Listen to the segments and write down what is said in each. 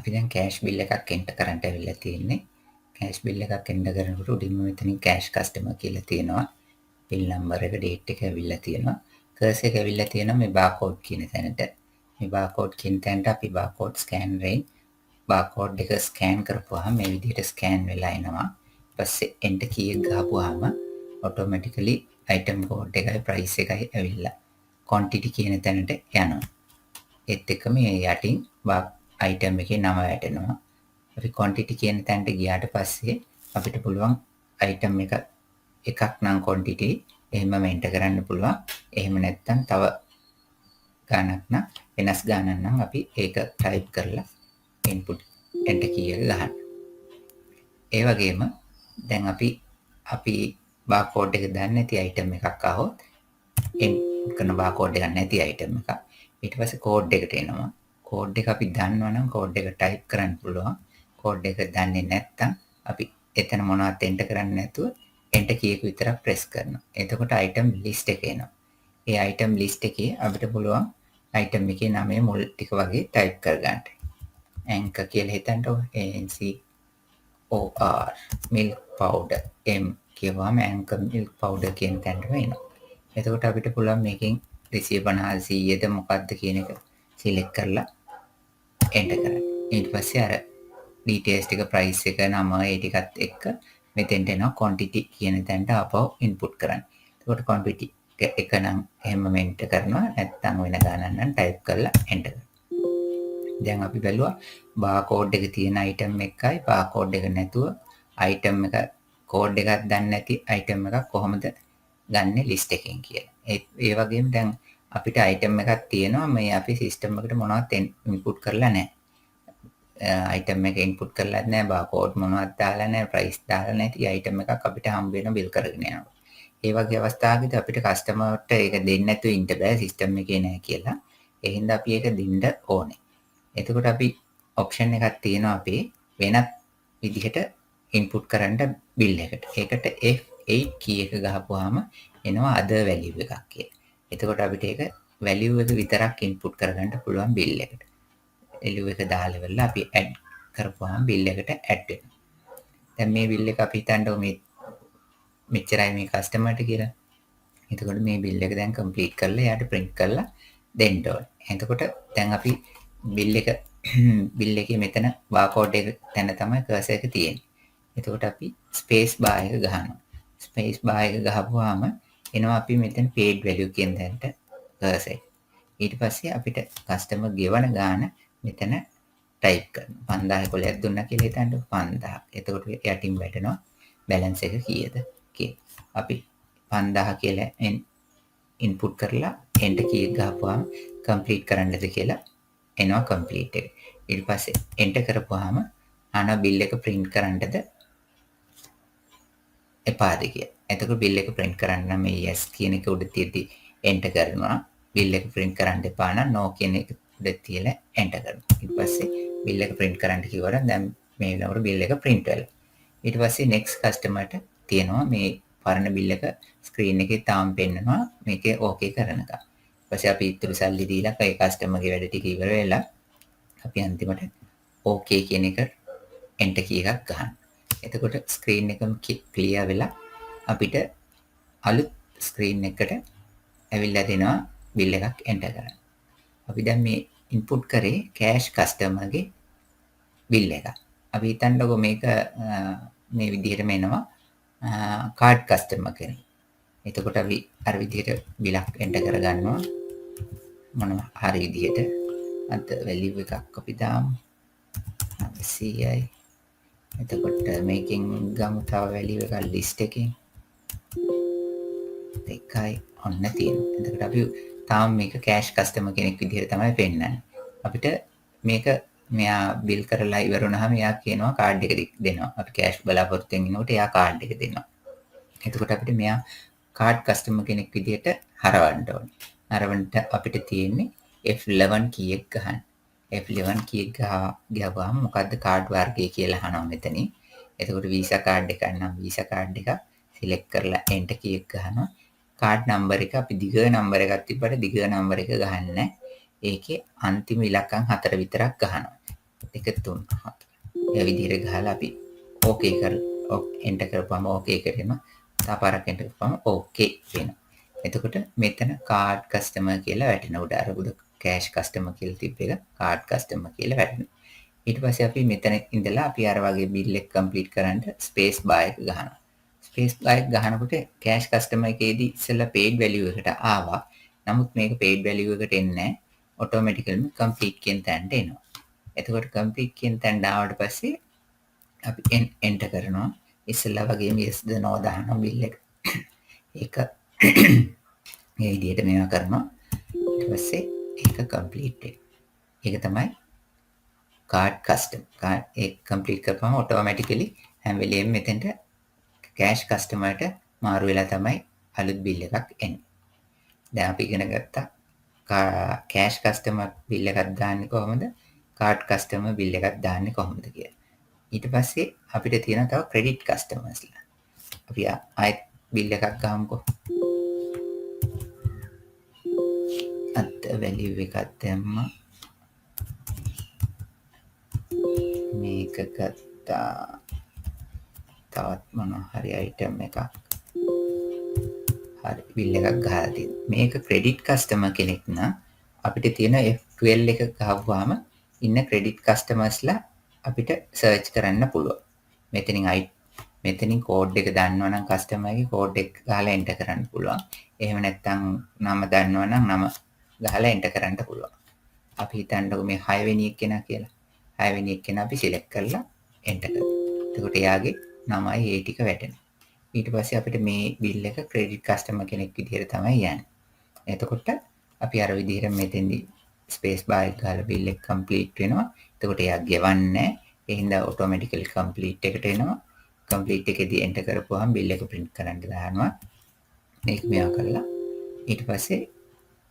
අපි දැන් cash bill එකක් එන්ටර් කරන්න ඇවිල්ලා තියෙන්නේ. කෑෂ් බිල් එකක් එන්ටර් කරනකොට උඩින්ම මෙතනින් කෑෂ් කස්ටමර් කියලා තියෙනවා. බිල් නම්බර් එක, ඩේට් එක ඇවිල්ලා තියෙනවා. කර්සර් එක ඇවිල්ලා තියෙනවා මේ බාකෝඩ් කියන තැනට. මේ බාකෝඩ් කියන තැනට අපි බාකෝඩ් ස්කෑනරෙන් බාකෝඩ් එක ස්කෑන් කරපුවාම මේ විදිහට ස්කෑන් වෙලා එනවා. ඊපස්සේ එන්ටර් කී එක ගහපුවාම ඔටෝමැටිකලි අයිටම් කෝඩ් එකයි ප්‍රයිස් එකයි ඇවිල්ලා quantity කියන තැනට යනවා. ඒත් එක්කම මේ යටින් අයිටම් එකේ නම වැටෙනවා. අපි quantity කියන තැනට ගියාට පස්සේ අපිට පුළුවන් අයිටම් එකක් නම් quantity එහෙම එන්ටර් කරන්න පුළුවන්. එහෙම නැත්නම් තව ගානක් නම් වෙනස් ගානක් නම් අපි ඒක ටයිප් කරලා input enter key එක ගහන්න. ඒ වගේම දැන් අපි barcode එක දන්නේ නැති item එකක් ආවොත් කරන barcode එකක් නැති item එකක් ඊට පස්සේ code එකට එනවා. code එක අපි දන්නවනම් code එක type කරන්න පුළුවන්. code එක දන්නේ නැත්නම් අපි එතන මොනවද enter කරන්නේ නැතුව enter key එක විතරක් press කරනවා. එතකොට item list එක එනවා. ඒ item list එකේ අපිට පුළුවන් item එකේ නමේ මුල් ටික වගේ type කරගන්න. anchor කියලා හිතන්නකො ANCOR milk powder M කියවම anchor milk powder කියන තැනටම එනවා. එතකොට අපිට පුළුවන් මේකෙන් 250 100ද මොකක්ද කියන එක select කරලා enter කරන්න. ඊට පස්සේ අර details ටික price එක නම ඒ ටිකත් එක්ක මෙතෙන්ට එනවා quantity කියන තැනට ආපහු input කරන්න. එතකොට quantity එක නම් එහෙම enter කරනවා නැත්නම් වෙන ගානක් නම් type කරලා enter කරනවා. දැන් අපි බැලුවා barcode එක තියෙන item එකයි barcode එක නැතුව item එක code එකක් දන්නේ නැති item එකක් කොහොමද ගන්න list එකෙන් කියලා. ඒ වගේම දැන් අපිට item එකක් තියෙනවා මේ අපි system එකට මොනවත් input කරලා නැහැ. item එක input කරලා නැහැ barcode මොනවත් දාලා නැහැ price දාලා නැති item එකක් අපිට හම්බ වෙන bill කරගෙන යනවා. ඒ වගේ අවස්ථාවකදී අපිට customer-ට ඒක දෙන්න නැතුව ඉන්න බෑ system එකේ නැහැ කියලා. ඒ හින්දා අපි ඒක දෙන්න ඕනේ. එතකොට අපි option එකක් තියෙනවා අපි වෙනත් විදිහට input කරන්න bill එකට. ඒකට F8 key එක ගහපුවාම එනවා other value එකක් කියලා. එතකොට අපිට ඒක value එක විතරක් input කරගන්න පුළුවන් bill එකට. value එක දාලා ඉවරලා අපි add කරපුවාම bill එකට add වෙනවා. දැන් මේ bill එක අපි හිතන්නකො මේ මෙච්චරයි මේ customer-ට කියලා. එතකොට මේ bill එක දැන් complete කරලා එයාට print කරලා දෙන්න ඕනේ. එතකොට දැන් අපි bill එකේ මෙතන barcode එක තැන තමයි cursor එක තියෙන්නේ. එතකොට අපි space bar එක ගහනවා. space bar එක ගහපුවාම එනවා අපි මෙතන paid value කියන තැනට cursor එක. ඊට පස්සේ අපිට customer ගෙවන ගාන මෙතන type කරනවා. 5000 දුන්නා කියලා හිතන්න 5000. එතකොට යටින් වැටෙනවා balance එක කීයද කියලා. අපි 5000 කියලා input කරලා enter key එක ගහපුවාම complete කරන්නද කියලා එනවා complete එක. ඊට පස්සේ enter කරපුවාම bill එක print කරන්නද එපාද කියලා. එතකොට bill එක print කරන්න නම් මේ yes කියන එක උඩ තියදී enter කරනවා. bill එක print කරන්න එපා නම් no කියන එක උඩ තියලා enter කරනවා. ඊට පස්සේ bill එක print කරන්න කිව්වොත් දැන් මේ වෙනකොට bill එක print වෙලා. ඊට පස්සේ next customer-ට තියෙනවා මේ පරණ bill එක screen එකේ තාම පෙන්නනවා මේකේ okay කරනකම්. ඊපස්සේ අපි ඉතුරු සල්ලි දීලා ඒ customer ගේ වැඩ ටික ඉවර වෙලා අපි අන්තිමට okay කියන එක enter key එකක් ගහනවා. එතකොට screen එකම clear වෙලා අපිට අලුත් screen එකට ඇවිල්ලා දෙනවා bill එකක් enter කරන්න. අපි දැන් මේ input කරේ cash customer ගේ bill එක. අපි හිතන්නකො මේක මේ විදිහටම එනවා card customer කෙනෙක්. එතකොට අපි අර විදිහට බිලක් enter කරගන්නවා මොනවා හරි විදිහට අද value එකක් අපි දාමු 100යි. එතකොට මේකෙන් ගමු තව value එකක් list එකෙන් දෙකයි ඔන්න තියෙනවා. එතකොට අපි තාම මේක cash customer කෙනෙක් විදිහට තමයි පෙන්නන්නේ. අපිට මේක මෙයා bill කරලා ඉවර වුණාම එයා කියනවා card එක දෙනවා. අපි cash බලාපොරොත්තු වෙන ඉන්නකොට එයා card එක දෙනවා. එතකොට අපිට මෙයා card customer කෙනෙක් විදිහට හරවන්න ඕනේ. හරවන්න අපිට තියෙන්නේ F11 key එක ගහන්න. F11 key එක ගහුවාම මොකද්ද card වර්ගය කියලා අහනවා මෙතනින්. එතකොට Visa card එකක් නම් Visa card එක select කරලා enter key එක ගහනවා. card number එක අපි දිග number එකක් තිබ්බට දිග number එක ගහන්නේ. ඒකේ අන්තිම ඉලක්කම් 4 විතරක් ගහනවා. 2 3 4 ඒ විදිහට ගහලා අපි ඕකේ කරලා එන්ටර් කරපුවම ඕකේ කරනවා. තව පාරක් එන්ටර් කරපුවම ඕකේ වෙනවා. එතකොට මෙතන කාඩ් කස්ටමර් කියලා වැටෙනවා. උඩ අර උඩ කෑෂ් කස්ටමර් කියලා තිබ්බ එක කාඩ් කස්ටමර් කියලා වැටෙනවා. ඊට පස්සේ අපි මෙතන ඉඳලා අපි අර වගේ බිල් එක කම්ප්ලීට් කරන්න ස්පේස් බාර් එක ගහනවා. ස්පේස් බාර් එක ගහනකොට කෑෂ් කස්ටමර් එකේදී ඉස්සෙල්ලා paid value එකට ආවා. නමුත් මේක paid value එකට එන්නේ නැහැ. ඔටෝමැටිකලිම complete කියන තැනට එනවා. එතකොට complete කියන තැනට ආවට පස්සේ අපි එන්ටර් කරනවා. ඉස්සෙල්ලා වගේම yes ද no දානවා බිල් එක. ඒක මේ විදිහට මේවා කරනවා. ඊට පස්සේ ඒක complete වෙනවා. ඒක තමයි කාඩ් කස්ටම් ඒක කම්ප්ලීට් කරපුවම ඔටෝමැටිකලි හැම වෙලේම මෙතෙන්ට කෑෂ් කස්ටමර්ට මාරු වෙලා තමයි අලුත් බිල් එකක් එන්නේ. දැන් අපි ඉගෙන ගත්තා කෑෂ් කස්ටමර් බිල් එකක් දාන්නේ කොහොමද? කාඩ් කස්ටමර් බිල් එකක් දාන්නේ කොහොමද කියලා. ඊට පස්සේ අපිට තියෙන තව ක්‍රෙඩිට් කස්ටමර්ස්ලා. අපි ආයෙත් බිල් එකක් ගහමුකෝ. අත් වැලියු එකක් දැම්මා. මේක ගත්තා. තවත් මොනවා හරි අයිටම් එකක්. හරි බිල් එකක් ගහලා තියෙනවා. මේක ක්‍රෙඩිට් කස්ටමර් කෙනෙක් නම් අපිට තියෙන F12 එක ගහුවාම ඉන්න ක්‍රෙඩිට් කස්ටමර්ස්ලා අපිට සර්ච් කරන්න පුළුවන්. මෙතනින් කෝඩ් එක දන්නවනම් කස්ටමර්ගේ කෝඩ් එක ගහලා එන්ටර් කරන්න පුළුවන්. එහෙම නැත්නම් නම දන්නවනම් නම ගහලා එන්ටර් කරන්න පුළුවන්. අපි හිතන්නකො මේ 6 වෙනි එක්කෙනා කියලා. 6 වෙනි එක්කෙනා අපි සිලෙක්ට් කරලා එන්ටර් කරනවා. එතකොට එයාගේ නමයි ඒ ටික වැටෙනවා. ඊට පස්සේ අපිට මේ බිල් එක ක්‍රෙඩිට් කස්ටමර් කෙනෙක් විදිහට තමයි යන්නේ. එතකොට අපි අර විදිහට මෙතෙන්දී ස්පේස් බාර් එක ගාලා බිල් එක කම්ප්ලීට් වෙනවා. එතකොට එයා ගෙවන්නේ. ඒ හින්දා ඔටෝමැටිකලි කම්ප්ලීට් එකට එනවා. කම්ප්ලීට් එකේදී එන්ටර් කරපුවාම බිල් එක print කරන්න දානවා. මේක මේවා කරලා ඊට පස්සේ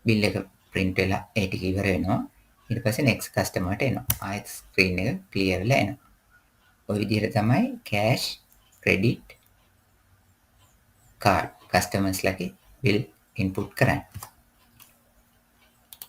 බිල් එක print වෙලා ඒ ටික ඉවර වෙනවා. ඊට පස්සේ next customer-ට එනවා. ආයෙත් screen එක clear වෙලා එනවා. ඔය විදිහට තමයි cash, credit, card customers ලගේ bill input කරන්නේ.